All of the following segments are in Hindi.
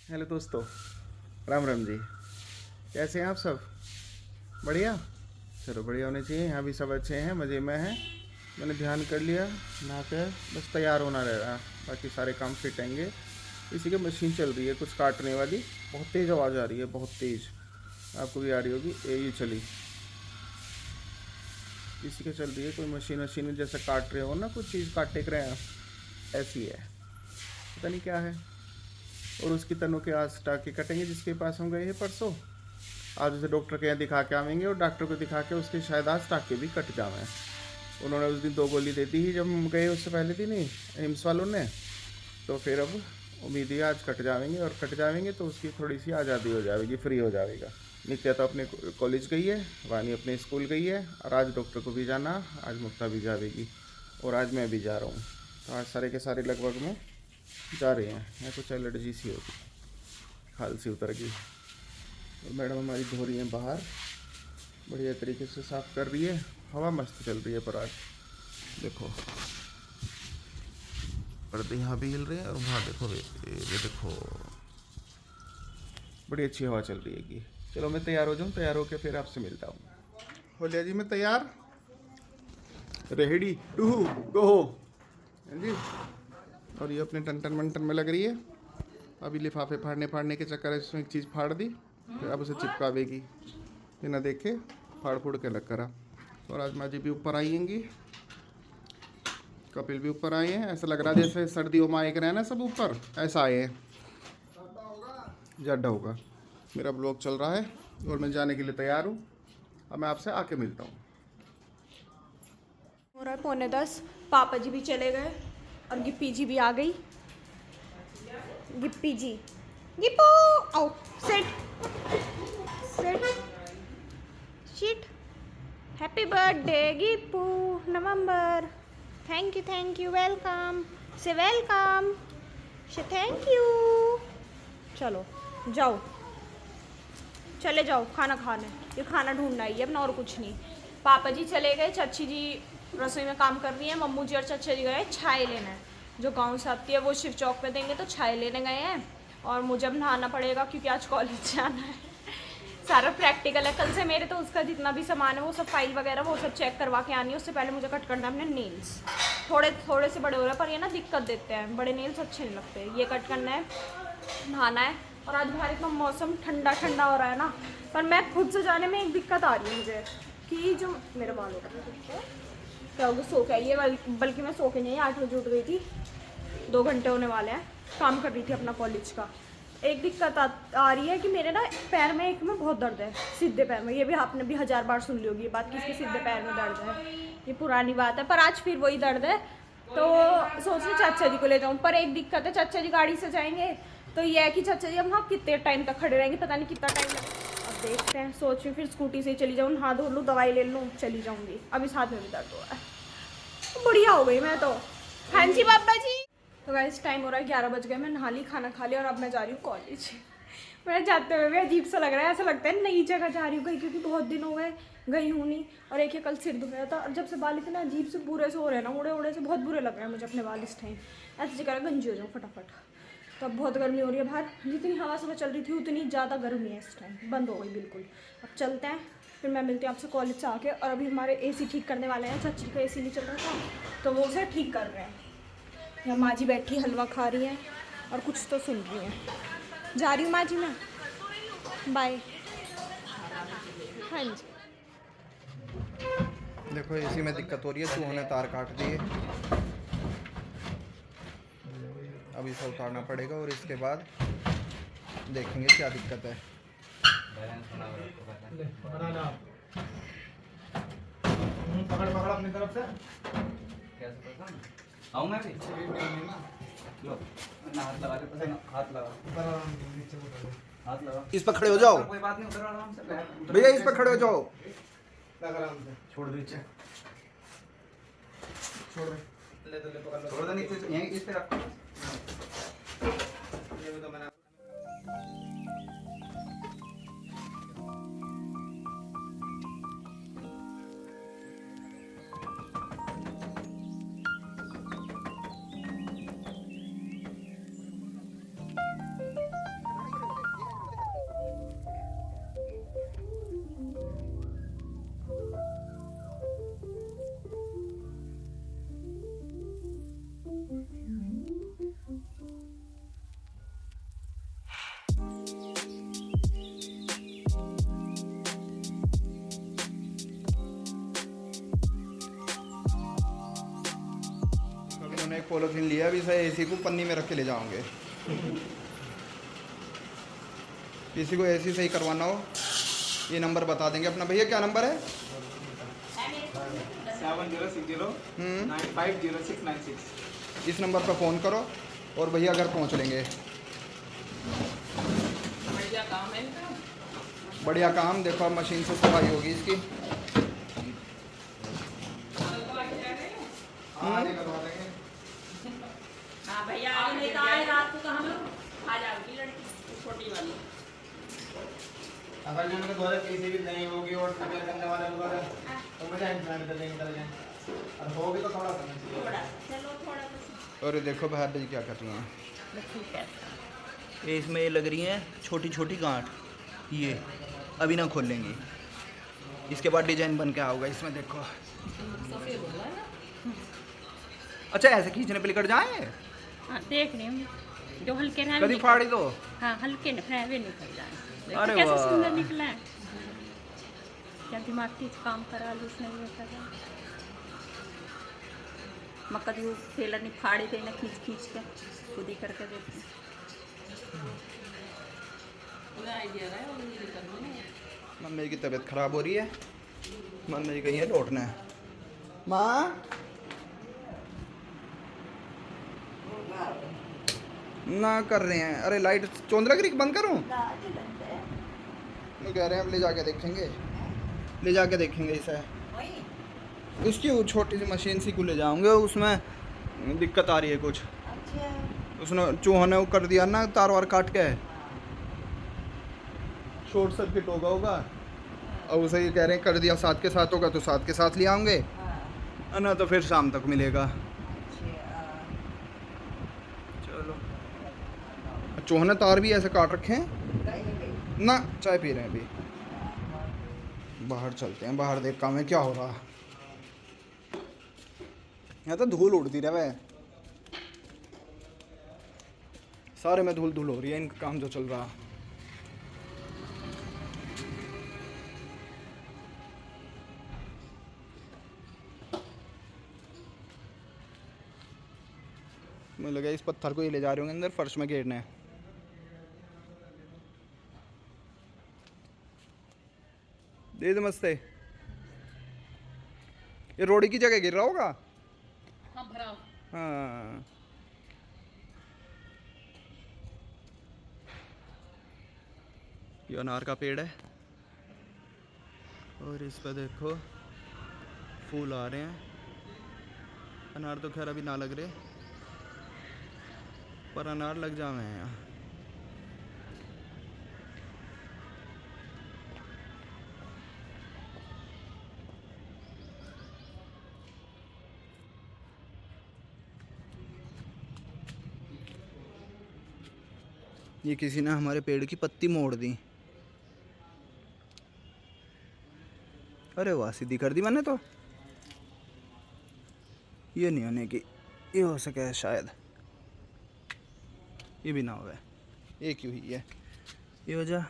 हेलो दोस्तों, राम राम जी। कैसे हैं आप सब? बढ़िया। चलो बढ़िया होने चाहिए। यहाँ भी सब अच्छे हैं, मज़े में हैं। मैंने ध्यान कर लिया, नहा कर बस तैयार होना रह रहा। बाकी सारे काम फिटेंगे। इसी की मशीन चल रही है कुछ काटने वाली। बहुत तेज़ आवाज़ आ रही है, बहुत तेज़। आपको भी आ रही होगी। ये चली, इसी की चल रही है। कोई मशीन वशीन में जैसे काट रहे हो ना, कुछ चीज़ काटे कर रहे हैं, ऐसी है। पता नहीं क्या है। और उसकी तनों के आज टाँके कटेंगे, जिसके पास हम गए हैं परसों। आज उसे डॉक्टर के यहाँ दिखा के आवेंगे, और डॉक्टर को दिखा के उसके शायद आज टाँके भी कट जावे। उन्होंने उस दिन 2 गोली दे दी ही जब हम गए, उससे पहले दिन ही एम्स वालों ने। तो फिर अब उम्मीद है आज कट जाएंगे, और कट जाएंगे तो उसकी थोड़ी सी आज़ादी हो जाएगी, फ्री हो जाएगा। नित्या तो अपने कॉलेज गई है, वानी अपने स्कूल गई है, और आज डॉक्टर को भी जाना, आज मुक्ता भी जाएगी, और आज मैं भी जा रहा हूँ। तो आज सारे के सारे लगभग में जा रहे हैं। मैं कुछ एलर्जी सी होगी, खांसी उतर गई। और मैडम हमारी धो रही हैं बाहर, बढ़िया तरीके से साफ़ कर रही है। हवा मस्त चल रही है। पर आज देखो पर्दे यहाँ भी हिल रहे हैं, और वहाँ देखो, ये देखो, बड़ी अच्छी हवा चल रही है कि। चलो मैं तैयार हो जाऊँ, तैयार होकर फिर आपसे मिलता हूँ। हो लिया जी, मैं तैयार, रेडी टू गो। हाँ जी। और ये अपने टन टन मंटन में लग रही है। अभी लिफाफे फाड़ने फाड़ने के चक्कर इसमें एक चीज़ फाड़ दी, फिर अब उसे चिपकावेगी बिना देखे, फाड़ फूड़ के लग करा। और आज माँ जी भी ऊपर आएंगी, कपिल भी ऊपर आए हैं। ऐसा लग रहा है जैसे सर्दियों में आए रहे ना सब ऊपर, ऐसा आए हैं। ज़्यादा होगा। मेरा ब्लॉग चल रहा है और मैं जाने के लिए तैयार हूँ। अब मैं आपसे आके मिलता हूँ। हो रहा है 9:45। पापा जी भी चले गए और गिप्पी जी भी आ गई। गिप्पी जी, गिप्पू, आओ, sit sit sit. Happy birthday Gippu, November. Thank you, welcome से, वेलकम से, थैंक यू। चलो जाओ, चले जाओ खाना खाने। ये खाना ढूंढना ही है अपना, और कुछ नहीं। पापा जी चले गए, चाची जी रसोई में काम कर रही है, मम्मू जी और चाचा जी गए छाए लेने। जो गांव से आती है वो शिव चौक पे देंगे, तो छाए लेने गए हैं। और मुझे अब नहाना पड़ेगा क्योंकि आज कॉलेज जाना है। सारा प्रैक्टिकल है कल से मेरे, तो उसका जितना भी सामान है वो सब फाइल वगैरह वो सब चेक करवा के आनी है। उससे पहले मुझे कट करना है अपने नेल्स। थोड़े थोड़े से बड़े हो रहे हैं, पर ये ना दिक्कत देते हैं, बड़े नेल्स अच्छे नहीं लगते। ये कट करना है, नहाना है। और आज बाहर इतना मौसम ठंडा ठंडा हो रहा है ना, पर मैं खुद से जाने में एक दिक्कत आ रही है मुझे कि जो मेरे बाल हो रहे हैं क्या होगा, सो के आई है। बल्कि मैं सो के नहीं, 8 बजे उठ गई थी। 2 घंटे होने वाले हैं, काम कर रही थी अपना कॉलेज का। एक दिक्कत आ रही है कि मेरे ना पैर में एक में बहुत दर्द है, सीधे पैर में। ये भी आपने भी 1000 बार सुन ली होगी ये बात कि इसके सीधे पैर में दर्द है। ये पुरानी बात है, पर आज फिर वही दर्द है। तो सोच रही चाचा जी को ले जाऊँ, पर एक दिक्कत है, चाचा जी गाड़ी से जाएंगे, तो ये है कि चाचा जी अब वहाँ कितने टाइम तक खड़े रहेंगे, पता नहीं कितना टाइम लगेगा। अब देखते हैं, सोच रही फिर स्कूटी से ही चली जाऊँ, नहा धो लूँ, दवाई ले लूँ, चली जाऊँगी। अभी साथ में भी दर्द हो रहा है। बढ़िया हो गई मैं तो। हाँ जी पापा जी। तो गाइस टाइम हो रहा है 11 बज गए। मैं नहा ली, खाना खा लिया, और अब मैं जा रही हूँ कॉलेज। मैं जाते हुए भी अजीब सा लग रहा है, ऐसा लगता है नई जगह जा रही हूँ कहीं, क्योंकि बहुत दिन हो गए गई हूँ नहीं। और एक ये कल सिर दुख रहा था, और जब से बाल इतने अजीब से बुरे से हो रहे हैं ना, उड़े उड़े से बहुत बुरे लग रहे हैं मुझे अपने बाल इस टाइम। ऐसे जगह गंजी हो जाऊँ फटाफट। तो अब बहुत गर्मी हो रही है बाहर, जितनी हवा सुबह चल रही थी उतनी ज़्यादा गर्मी है इस टाइम, बंद हो गई बिल्कुल। अब चलते हैं, फिर मैं मिलती हूँ आपसे कॉलेज से आके। और अभी हमारे AC ठीक करने वाले हैं, चाची का AC नहीं चल रहा था, तो वो उसे ठीक कर रहे हैं। यहाँ माँ जी बैठी हलवा खा रही हैं और कुछ तो सुन रही हैं। जा रही हूँ माँ जी मैं, बाय। हाँ जी। देखो इसी में दिक्कत हो रही है, चूहों ने तार काट दिए। अब इसे उतारना पड़ेगा, और इसके बाद देखेंगे क्या दिक्कत है। पकड़ पकड़ अपनी तरफ से। कैसे पकड़ आऊँ मैं भी? लो ना, हाथ लगा दे, हाथ लगा, हाथ लगा। इस पर खड़े हो जाओ, कोई बात नहीं, उधर आराम से भैया, इस पर खड़े हो जाओ। छोड़ दो नीचे, छोड़ दे, ले दो, ले पकड़, छोड़ दो नीचे, यहीं इस पे रखो। ये तो मैंने इन्होंने एक पॉलीथीन लिया, अभी इसे एसी को पन्नी में रख के ले जाओगे। किसी को एसी सही करवाना हो ये नंबर बता देंगे अपना। भैया क्या नंबर है? 7060950696। इस नंबर पर फ़ोन करो और भैया घर पहुंच लेंगे। बढ़िया काम है इनका। बढ़िया काम। देखो अब मशीन से सफाई होगी इसकी। हाँ भैया आज नहीं तो आए रात को, तो हम लोग आ जाओगी लड़की छोटी वाली। अगर जो उनके द्वारा किसी भी नहीं होगी और रिपेयर करने वाले होगा तो मुझे इंतजार कर देंगे, निकल जाए और होगी तो थोड़ा समय चाहिए। थोड़ा चलो थोड़ा तो और ये देखो बाहर भाई क्या कर रही हैं। ठीक है। ये इसमें ये लग रही हैं छोटी छोटी गांठ, ये अभी ना खोलेंगी। इसके बाद डिजाइन बन के आओगा इसमें। देखो सफेद हो गया ना। अच्छा ऐसे खींचने पे निकल जाए। हाँ देख रही हूँ जो हल्के रहे कभी फाड़ी दो। हाँ हल्के वे निकल जाए। देखो अरे कैसे वाह। सुंदर निकला है। क्या दिमाग की काम करा ली उसने ये करा। मक्का दी टेलर ने फाड़ी देना खींच खींच के खुद ही करके देती। आइडिया रहा है मम्मी की तबीयत खराब हो रही है। मम्मी कहीं है लौटना है। माँ ना कर रहे हैं। अरे लाइट चौंदरा की बंद करूं? वो कह रहे हैं अब ले जाके देखेंगे, ले जाके देखेंगे इसे। उसकी वो छोटी सी मशीन सी को ले जाऊंगे, उसमें दिक्कत आ रही है कुछ। उसने चूहों ने वो कर दिया ना तार वार काट के, शॉर्ट सर्किट होगा। और उसे ये कह रहे हैं कर दिया साथ के साथ होगा तो साथ के साथ ले आऊँगे, ना तो फिर शाम तक मिलेगा। चलो चूहों ने तार भी ऐसे काट रखे हैं ना। चाय पी रहे हैं अभी। बाहर चलते हैं, बाहर देख काम है क्या हो रहा। यहाँ तो धूल उड़ती रहे, सारे में धूल धूल हो रही है इनका काम जो चल रहा। मुझे लगा इस पत्थर को ये ले जा रहे होंगे अंदर फर्श में गिरने। दे नमस्ते। ये रोड़ी की जगह गिर रहा होगा। हाँ भरा। हाँ ये अनार का पेड़ है और इस पर देखो फूल आ रहे हैं। अनार तो खैर अभी ना लग रहे, पर अनार लग जावे हैं यहाँ। ये किसी ने हमारे पेड़ की पत्ती मोड़ दी। अरे वाह, सीधी कर दी मैंने तो। ये नहीं होने की, ये हो सके शायद, ये भी ना हो। ये क्यों हुई है? ये हो जा।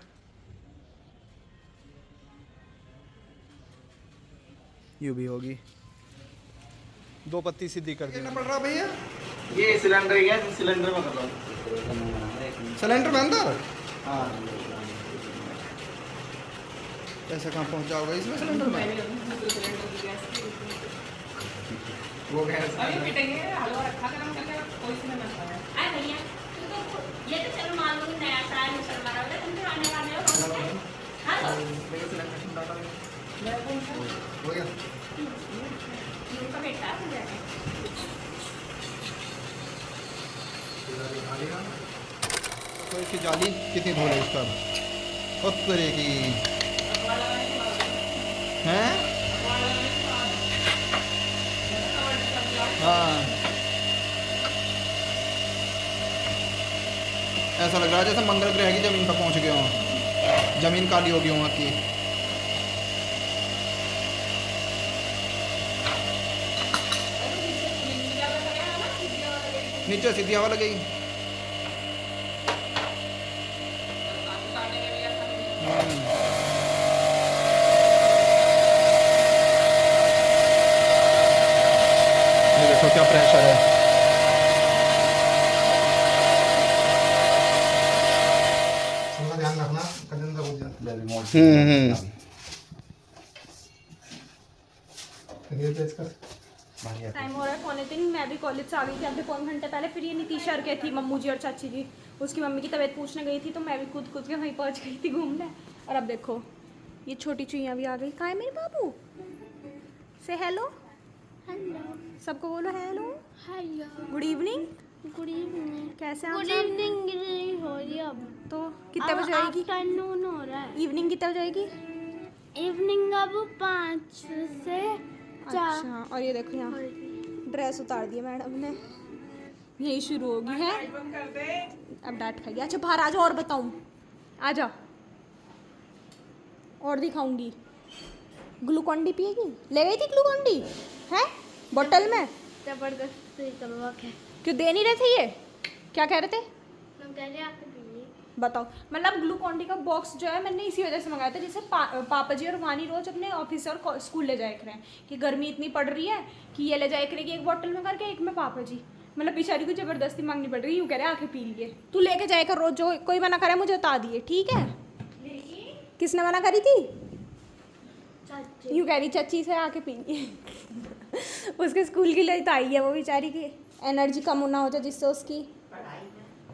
ये भी होगी। दो पत्ती सीधी कर दी। कितना पड़ रहा भैया? ये सिलेंडर गैस सिलेंडर में कर लो। सिलेंडर में अंदर? हाँ पैसा कहाँ पहुँच जाओगे इसमें सिलेंडर में? वो गैस अभी पिटेंगे हलवा रखा गरम करके कोई सी ना पाया। अरे भैया ये तो चलो मान लो नया टायर निकल मारा होगा, तुम तो आने वाले हो। हाँ तो हो गया। उनका बेटा हो जाएगा। तो इसकी जाली कितनी धूल है इस पर? उत्तरे की हैं? हाँ ऐसा लग रहा है जैसे मंगल ग्रह की जमीन पर पहुंच गए हों। जमीन काली होगी वहाँ की। नीचे सीधी हवा लगी। ये देखो क्या प्रेशर है। ये पेश कर टाइम हो रहा है 2:45। मैं भी कॉलेज से आ गई थी आधे पौन घंटे पहले। फिर ये नीतीशा के थी मम्मू जी और चाची जी, उसकी मम्मी की तबीयत पूछने गई थी, तो मैं भी कूद के वहीं पहुंच गई थी घूमने। और अब देखो ये छोटी चुईयाँ भी आ गई। कहाँ है मेरे बाबू? से हेलो, हेलो सबको बोलो hello, hello good evening. Good evening. कैसे हैं आप गुड सब? इवनिंग हो रही है अब। तो कितने बजे आएगी? आफ्टरनून हो रहा है। इवनिंग कितने बजे आएगी? इवनिंग अब 5 से 4 अच्छा, और ये देखो यहाँ ड्रेस उतार दिया मैडम ने, यही शुरू होगी है। अब डांट खाइए। अच्छा बाहर आ जाओ और बताऊँ, आ जाओ और दिखाऊंगी। ग्लूकॉन डी पिएगी? ले गई थी ग्लूकॉन डी है बोतल में? जबरदस्ती करवा के क्यों दे नहीं रहे थे ये? क्या कह रहे थे हम कह रहे आके पीली। बताओ। मतलब ग्लूकॉन डी का बॉक्स जो है मैंने इसी वजह से मंगाया था, जैसे पापा जी और वानी रोज अपने ऑफिस से और स्कूल ले जाया करें कि गर्मी इतनी पड़ रही है कि ये ले जाया करेगी एक बोतल में करके, एक में पापा जी। मतलब बेचारी को जबरदस्ती मांगनी पड़ रही, यूँ कह रहे आके पी लिए। तू लेके जाएगा रोज, जो कोई मना करे मुझे बता दिए, ठीक है? किसने मना करी थी? यूँ कह रही चाची से आके पी लिए। उसके स्कूल की लिए तो आई है वो बेचारी की, एनर्जी कम होना हो जाए जिससे उसकी।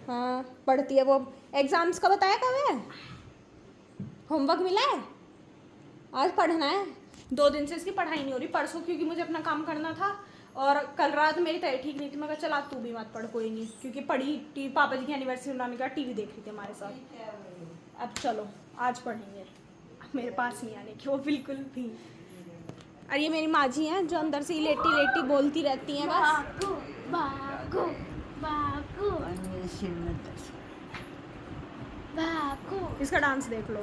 हाँ पढ़ती है वो। एग्जाम्स का बताया कब है? होमवर्क मिला है? आज पढ़ना है। 2 दिन से इसकी पढ़ाई नहीं हो रही। परसों क्योंकि मुझे अपना काम करना था, और कल रात मेरी तबीयत ठीक नहीं थी। मैं कहा चल आज तू भी मत पढ़, कोई नहीं, क्योंकि पढ़ी पापा जी की एनिवर्सरी मनाने का टीवी देख रही थी हमारे साथ। अब चलो आज पढ़ेंगे, मेरे पास नहीं आने की वो बिल्कुल भी। और ये मेरी माँ जी हैं जो अंदर से लेटी लेटी बोलती रहती हैं बस। बागो बागो बागो इसका डांस देख लो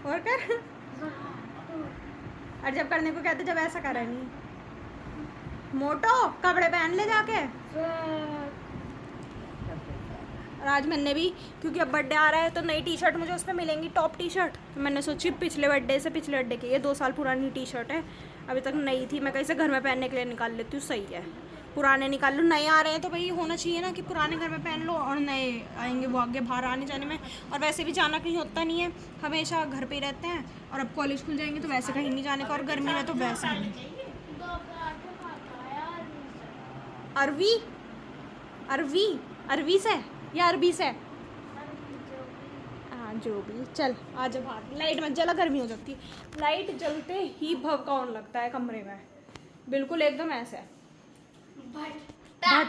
और कर। और जब करने को कहते जब ऐसा करे नहीं। मोटो कपड़े पहन ले जाके। और आज मैंने भी, क्योंकि अब बर्थडे आ रहा है तो नई टी शर्ट मुझे उस पर मिलेंगी, टॉप टी शर्ट। तो मैंने सोची पिछले बर्थडे की, ये 2 साल पुरानी टी शर्ट है, अभी तक नई थी। मैं कहीं से घर में पहनने के लिए निकाल लेती हूँ, सही है। पुराने निकाल लो, नए आ रहे हैं तो भाई होना चाहिए ना कि पुराने घर में पहन लो और नए आएंगे वो आगे बाहर आने जाने में। और वैसे भी जाना कहीं होता नहीं है, हमेशा घर पे ही रहते हैं। और अब कॉलेज खुल जाएंगे तो वैसे कहीं नहीं जाने का, और गर्मी में तो वैसे नहीं। अरवी अरवी अरवी से या अरबी से? हाँ जो भी, चल आज बाहर। लाइट मत जला, गर्मी हो जाती है। लाइट जलते ही भभकाउन लगता है कमरे में, बिल्कुल एकदम ऐसे भट्टा।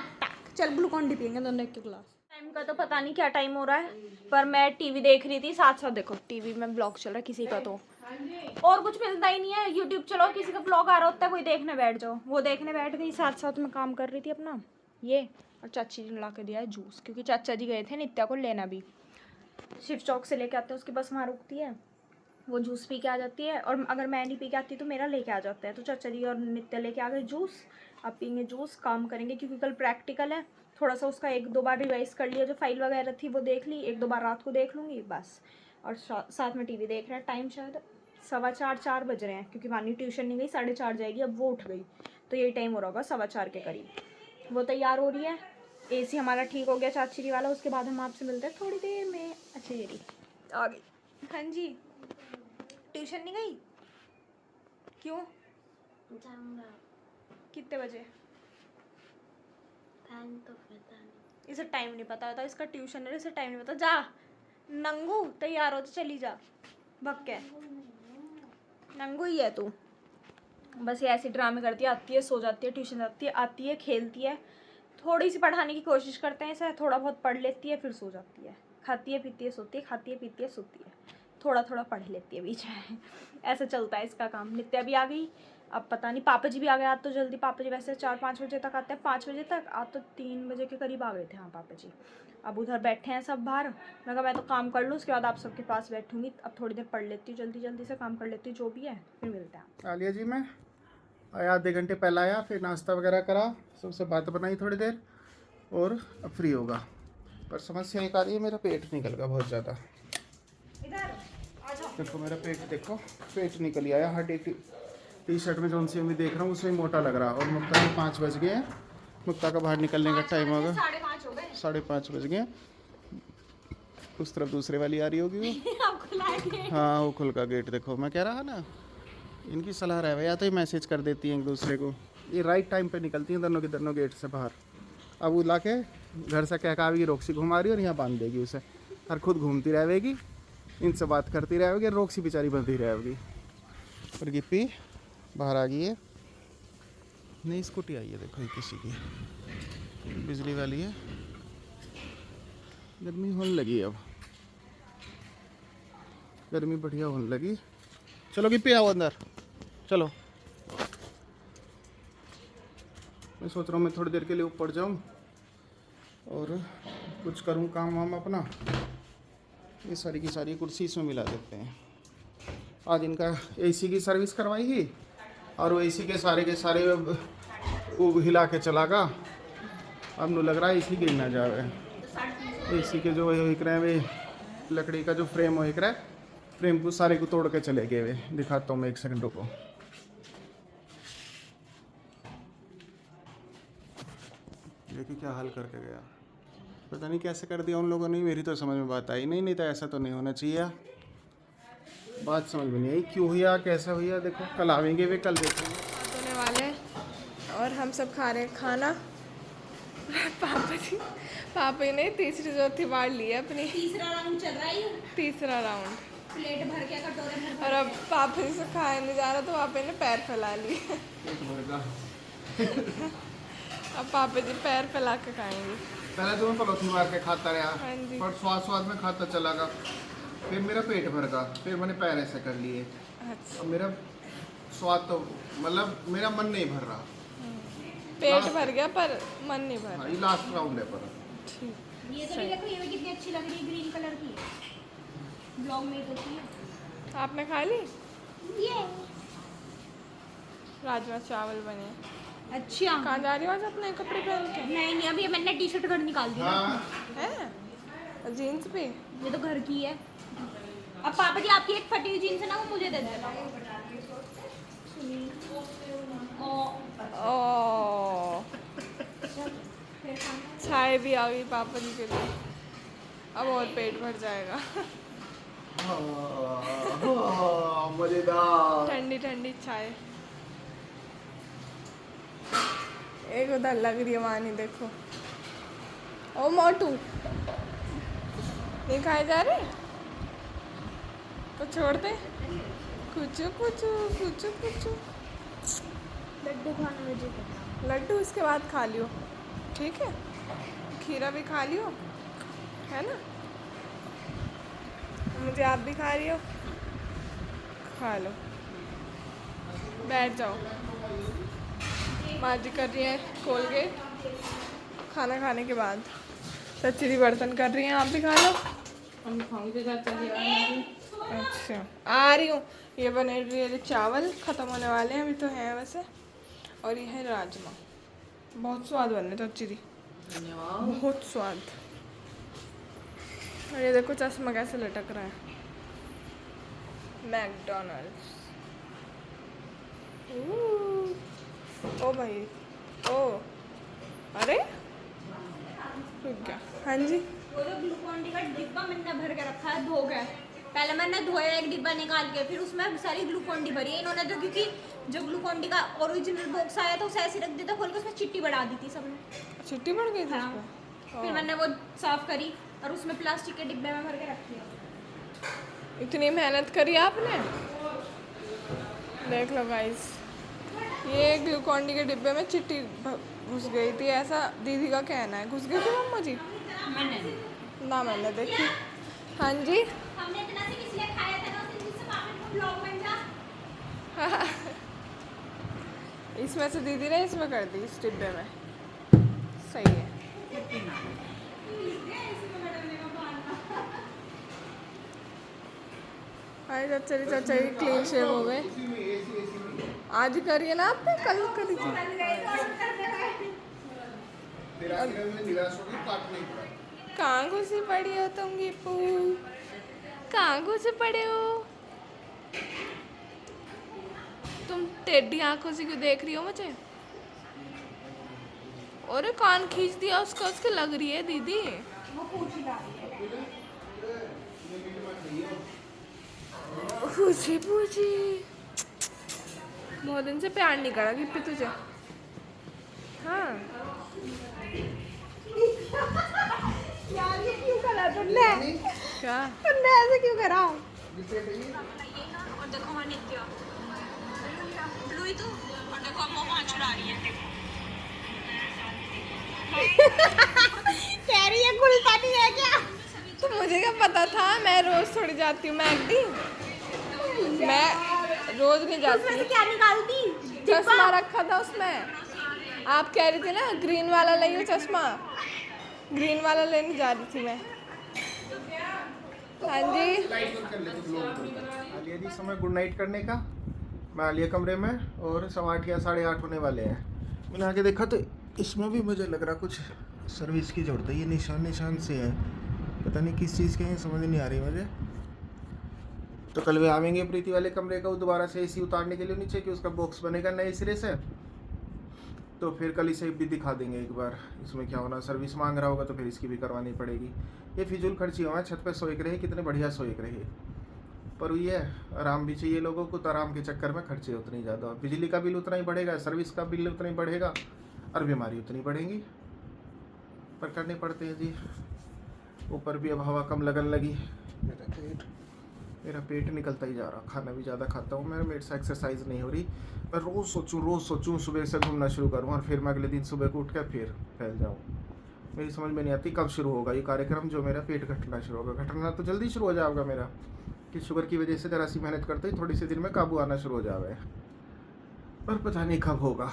चल ग्लूकॉन डी पियेंगे दोनों एक गिलास। टाइम का तो पता नहीं क्या टाइम हो रहा है, पर मैं टीवी देख रही थी साथ साथ। देखो टीवी में ब्लॉग चल रहा है किसी का, तो और कुछ मिलता ही नहीं है। यूट्यूब चलो, किसी का ब्लॉग आ रहा होता है, कोई देखने बैठ जाओ। वो देखने बैठ गई, साथ साथ में काम कर रही थी अपना ये। और चाची जी ने ला के दिया है जूस, क्योंकि चाचा जी गए थे नित्या को लेना भी। शिव चौक से लेके आते हैं, उसकी बस वहाँ रुकती है, वो जूस पी के आ जाती है। और अगर मैं नहीं पी के आती तो मेरा लेके आ जाता है। तो चाचा जी और नित्या लेके आ गए जूस। अब पीएंगे जूस, काम करेंगे, क्योंकि कल प्रैक्टिकल है। थोड़ा सा उसका 1-2 बार रिवाइज कर लिया, जो फाइल वगैरह थी वो देख ली, 1-2 बार रात को देख लूँगी बस। और साथ में टीवी देख रहे हैं। टाइम शायद 4:15 बज रहे हैं, क्योंकि वानी ट्यूशन नहीं गई, 4:30 जाएगी। अब वो उठ गई तो यही टाइम हो रहा होगा 4:15 के करीब। वो तैयार हो रही है, AC हमारा ठीक हो गया चाची जी वाला। उसके बाद हम आपसे मिलते हैं थोड़ी देर में। अच्छा ये रही आ गई। हाँ जी, ट्यूशन नहीं गई? क्यों? जाऊंगा। कितने बजे? टाइम तो पता नहीं। इसे टाइम नहीं पता होता, इसका ट्यूशन है, इसे टाइम नहीं पता। जा नंगू, तैयार हो तो चली जा। भक्के नंगू ही है तू, बस ये ऐसे ड्रामे करती है। आती है, सो जाती है, ट्यूशन जाती है, आती है, खेलती है, थोड़ी सी पढ़ाने की कोशिश करते हैं इसे, थोड़ा बहुत पढ़ लेती है, फिर सो जाती है। खाती है पीती है सोती है, खाती है पीती है सोती है, थोड़ा थोड़ा पढ़ लेती है बीच में। ऐसा चलता है इसका काम। नित्या भी आ गई, अब पता नहीं पापा जी भी आ गए आज तो जल्दी। पापा जी वैसे 4-5 बजे तक आते हैं, 5 बजे तक। आज तो 3 बजे के करीब आ गए थे। हाँ पापा जी अब उधर बैठे हैं सब बाहर। मैं कहा मैं तो काम कर लूँ, उसके बाद आप सबके पास बैठूंगी। अब थोड़ी देर पढ़ लेती हूँ, जल्दी जल्दी से काम कर लेती हूँ, जो भी है, फिर मिलते हैं। आलिया जी मैं आया, आधे घंटे पहले आया, फिर नाश्ता वगैरह करा, सबसे बात बनाई थोड़ी देर, और अब फ्री होगा। पर समस्या एक आ रही है, मेरा पेट निकल गया बहुत ज़्यादा। देखो मेरा पेट, देखो पेट निकल ही आया। हर एक टी शर्ट में जो सी मैं देख रहा हूँ उसमें मोटा लग रहा है। और मुक्ता के 5 बज गए हैं, मुक्ता का बाहर निकलने का टाइम होगा। 5:30 हो गए। 5:30 बज गए। उस तरफ दूसरे वाली आ रही होगी वो। आप खुलाएंगे। हाँ वो खुल का गेट देखो, मैं कह रहा ना इनकी सलाह रहे या तो ही मैसेज कर देती हैं एक दूसरे को, ये राइट टाइम पे निकलती हैं दोनों के दोनों गेट से बाहर। अब वो ला के घर से कह का रोक्सी घुमा रही और यहाँ बांध देगी उसे, और खुद घूमती रहेगी, इनसे बात करती रहेगी, रोक्सी बेचारी बंधी रहेगी। और गिप्पी बाहर आ गई है, नई स्कूटी आई है देखो ये किसी की, बिजली वाली है। गर्मी होने लगी अब, गर्मी बढ़िया होने लगी। चलो गिप्पी आओ अंदर चलो। मैं सोच रहा हूँ मैं थोड़ी देर के लिए ऊपर जाऊँ और कुछ करूँ काम वाम अपना। ये सारी की सारी कुर्सी इसमें मिला देते हैं। आज इनका एसी की सर्विस करवाएगी और वो एसी के सारे वो हिला के चलागा। अब नु लग रहा है एसी गिर ना जाए। एसी के जो हिक रहे हैं वे लकड़ी का जो फ्रेम हो हिक रहा है, फ्रेम को सारे को तोड़ के चले गए वे। दिखाता हूँ मैं 1 सेकंड रुको। देखिए क्या हाल करके गया, पता नहीं कैसे कर दिया उन लोगों ने। मेरी तो समझ में बात आई नहीं तो ऐसा तो नहीं होना चाहिए। बात समझ में नहीं आई क्यों हुआ कैसा हुआ। देखो कल आवेंगे वे, कल देखेंगे। होने वाले और हम सब खा रहे हैं खाना। पापा ने तीसरी चौथी बार ली है अपनी, तीसरा राउंड चल रहा है, तीसरा राउंड। प्लेट भर के कटोरे भर और अब पापा से खाया नहीं जा रहा तो पापा ने पैर फैला लिए। अब पापा जी पैर फैला के खाएंगे। पहले तो मैं पलोथी मार के खाता रहा, हाँ जी। पर स्वाद में खाता चला गया। फिर मेरा पेट भर गया, फिर मैंने पैर ऐसे कर लिए। अच्छा, अब मेरा स्वाद तो मतलब मेरा मन नहीं भर रहा। पेट भर गया पर मन नहीं भर। हाँ, ये लास्ट राउंड है पर। ठीक, ये तो नहीं, देखो ये भी कितनी अच्छी लग रही है, ग्रीन कलर की। ब्लॉग में तो थी। आपने खा ली? ये राजमा चावल बने। अच्छा, कहाँ जा रही हो आज अपने कपड़े पहन के? नहीं अभी मैंने टी शर्ट घर निकाल दी। हाँ हैं? जीन्स पे? ये तो घर की है। अब पापा जी आपकी एक फटी हुई जीन्स है ना, वो मुझे दे देना। ओ चाय भी आ गई पापा जी के लिए। अब और पेट भर जाएगा। मजेदार। ठंडी ठंडी चाय। एक उधर लग रही है वानी, देखो। ओ मोटू नहीं खाए जा रहे तो छोड़ दे। कुछ कुछ कुछ कुछ लड्डू खाने में जी। लड्डू इसके बाद खा लियो, ठीक है? खीरा भी खा लियो, है ना? मुझे आप भी खा रही हो, खा लो। बैठ जाओ। माँ जी कर रही है कोलगेट खाना खाने के बाद। सच्ची बर्तन कर रही हैं, आप भी खा लो। हम खाऊंगे घर चलिए। अच्छा आ रही हूँ। ये बने हुए चावल ख़त्म होने वाले हैं, अभी तो हैं वैसे। और ये है राजमा, बहुत स्वाद बन रहे तो दी, बहुत स्वाद। और ये देखो चश्मा कैसे लटक रहा है, मैकडॉनल्ड्स। ओ भाई ओ, अरे रुक गया। हाँ जी, वो जो ग्लूकोन डी का डिब्बा मैंने भर के रखा है, धो गया। पहले मैंने धोया एक डिब्बा निकाल के, फिर उसमें सारी ग्लूकोन डी भरी है इन्होंने तो, क्योंकि जो ग्लूकोन डी का ओरिजिनल बॉक्स आया था उसे ऐसे रख दिया था खोल के, उसमें चिट्टी बढ़ा दी थी सबने। छुट्टी पड़ गई थी हाँ। उसको? फिर मैंने वो साफ करी और उसमें प्लास्टिक के डिब्बे में भर के रख दिया। इतनी मेहनत करी आपने, देख लो गाइस। ये ग्लूकोन डी के डिब्बे में चिट्टी घुस गई थी, ऐसा दीदी का कहना है। घुस गई थी मम्मा जी? ना मैंने देखी। हाँ जी हमने इतना से किस लिए खाया था ना, उस दिन जिससे पापा को ब्लॉग बन जा। इसमें से दीदी ने इसमें कर दी, इस डिब्बे में। सही है। हाय चाचा जी क्लीन शेव हो गए। आज करिए ना आपने, कल करी थी। कहाँ घुसी पड़ी हो तुम गिप्पू, कहाँ घुसे पड़े हो तुम? टेढ़ी आंखों से क्यों देख रही हो मुझे? अरे कान खींच दिया उसका, उसके लग रही है दीदी। वो पूछ ही ला रही है। पूछी पूछी बहुत दिन से प्यार नहीं करा गिप्पी तुझे। हाँ यार ये क्यों करा तुमने? क्या तुमने ऐसे क्यों करा? और देखो वहाँ नित्य ब्लू ही तो, और देखो अब वो वहाँ चुरा रही है। कह रही है खुलता नहीं है क्या? तो मुझे क्या पता था, मैं रोज थोड़ी जाती हूँ मैकडी, मैं रोज नहीं उसमें जाती। से क्या निकालती? चश्मा रखा था उसमें, आप कह रही थी ना ग्रीन वाला लियो चश्मा, ग्रीन वाला लेने जा रही थी मैं। हाँ जी आलिया जी समय गुड नाइट करने का। मैं आलिया कमरे में और 8:15 या 8:30 होने वाले हैं। मैंने आके देखा तो इसमें भी मुझे लग रहा कुछ सर्विस की जरूरत है। ये निशान से है, पता नहीं किस चीज़ के हैं, समझ नहीं आ रही मुझे। तो कल वे आवेंगे प्रीति वाले कमरे का, वो दोबारा से एसी उतारने के लिए नीचे कि उसका बॉक्स बनेगा नए सिरे से। तो फिर कल इसे भी दिखा देंगे एक बार इसमें क्या होना। सर्विस मांग रहा होगा तो फिर इसकी भी करवानी पड़ेगी। ये फिजूल खर्ची हुआ, छत पे सोए के रहे, कितने बढ़िया सोए के रहे, पर ये आराम भी चाहिए लोगों को, तो आराम के चक्कर में खर्चे उतनी ज़्यादा, बिजली का बिल उतना ही बढ़ेगा, सर्विस का बिल उतना ही बढ़ेगा, और बीमारी उतनी बढ़ेगी, पर करने पड़ते हैं जी। ऊपर भी अब हवा कम लगन लगी। मेरा पेट निकलता ही जा रहा, खाना भी ज़्यादा खाता हूँ मैं, मेरे से एक्सरसाइज नहीं हो रही। मैं रोज़ सोचूं सुबह से घूमना शुरू करूँ और फिर मैं अगले दिन सुबह को उठ कर फिर फैल जाऊँ। मेरी समझ में नहीं आती कब शुरू होगा ये कार्यक्रम जो मेरा पेट घटना शुरू होगा। घटना तो जल्दी शुरू हो जाएगा मेरा, कि शुगर की वजह से ज़रा सी मेहनत करते ही थोड़ी सी दिन में काबू आना शुरू हो जाए, पर पता नहीं कब होगा।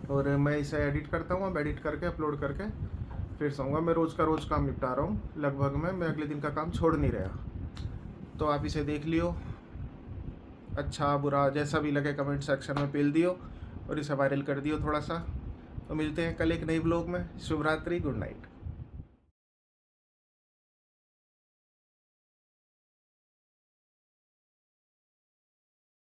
और मैं इसे एडिट करता हूँ, अब एडिट करके अपलोड करके फिर सोऊंगा। मैं रोज़ का रोज़ काम निपटा रहा हूँ लगभग मैं अगले दिन का काम छोड़ नहीं रहा। तो आप इसे देख लियो, अच्छा बुरा जैसा भी लगे कमेंट सेक्शन में पेल दियो और इसे वायरल कर दियो थोड़ा सा। तो मिलते हैं कल एक नई ब्लॉग में। शुभ रात्रि, गुड नाइट।